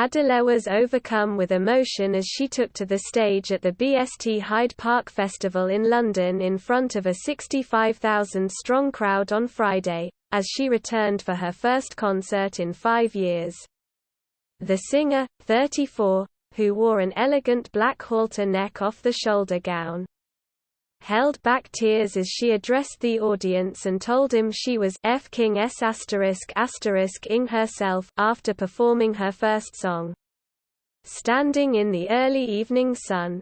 Adele was overcome with emotion as she took to the stage at the BST Hyde Park Festival in London in front of a 65,000-strong crowd on Friday, as she returned for her first concert in 5 years. The singer, 34, who wore an elegant black halter neck off-the-shoulder gown, held back tears as she addressed the audience and told him she was F***ing **ing herself after performing her first song. Standing in the early evening sun.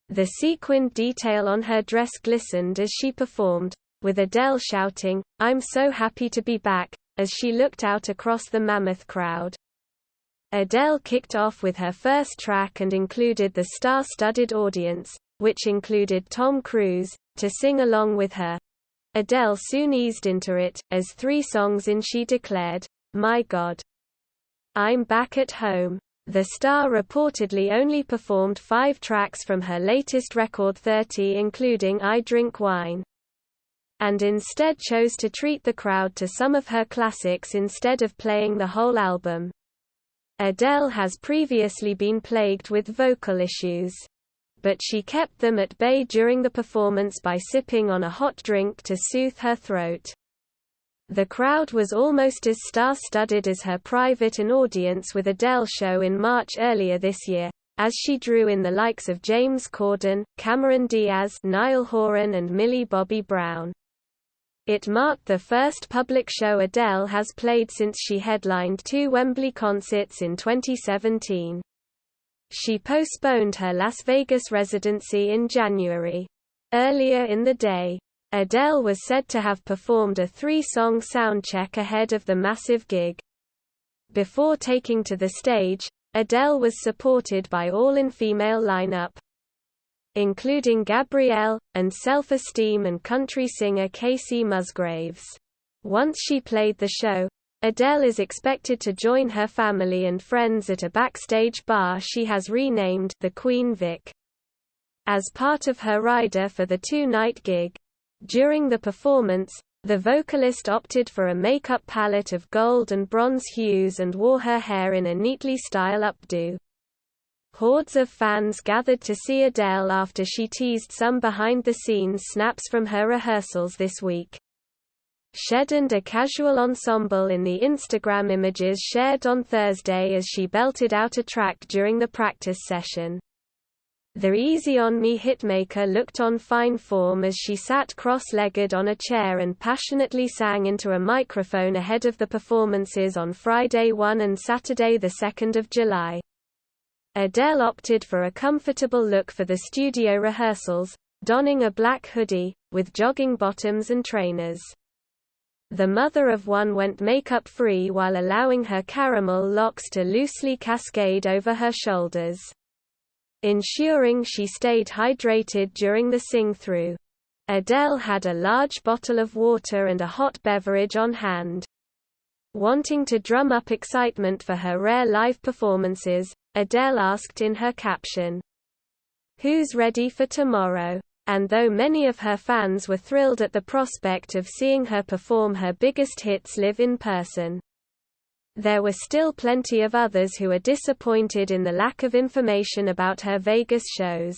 The sequined detail on her dress glistened as she performed, with Adele shouting, "I'm so happy to be back," as she looked out across the mammoth crowd. Adele kicked off with her first track and included the star-studded audience, which included Tom Cruise, to sing along with her. Adele soon eased into it, as 3 songs in she declared, "My God, I'm back at home." The star reportedly only performed 5 tracks from her latest record 30, including I Drink Wine, and instead chose to treat the crowd to some of her classics instead of playing the whole album. Adele has previously been plagued with vocal issues, but she kept them at bay during the performance by sipping on a hot drink to soothe her throat. The crowd was almost as star-studded as her private and audience with Adele's show in March earlier this year, as she drew in the likes of James Corden, Cameron Diaz, Niall Horan and Millie Bobby Brown. It marked the first public show Adele has played since she headlined 2 Wembley concerts in 2017. She postponed her Las Vegas residency in January. Earlier in the day, Adele was said to have performed a 3-song soundcheck ahead of the massive gig. Before taking to the stage, Adele was supported by all-in-female lineup, including Gabrielle, and Self-Esteem and country singer Casey Musgraves. Once she played the show, Adele is expected to join her family and friends at a backstage bar she has renamed the Queen Vic, as part of her rider for the 2-night gig. During the performance, the vocalist opted for a makeup palette of gold and bronze hues and wore her hair in a neatly styled updo. Hordes of fans gathered to see Adele after she teased some behind-the-scenes snaps from her rehearsals this week. She donned a casual ensemble in the Instagram images shared on Thursday as she belted out a track during the practice session. The Easy on Me hitmaker looked on fine form as she sat cross-legged on a chair and passionately sang into a microphone ahead of the performances on Friday 1 and Saturday 2 July. Adele opted for a comfortable look for the studio rehearsals, donning a black hoodie, with jogging bottoms and trainers. The mother of one went makeup-free while allowing her caramel locks to loosely cascade over her shoulders, ensuring she stayed hydrated during the sing-through. Adele had a large bottle of water and a hot beverage on hand. Wanting to drum up excitement for her rare live performances, Adele asked in her caption, "Who's ready for tomorrow?" And though many of her fans were thrilled at the prospect of seeing her perform her biggest hits live in person, there were still plenty of others who are disappointed in the lack of information about her Vegas shows.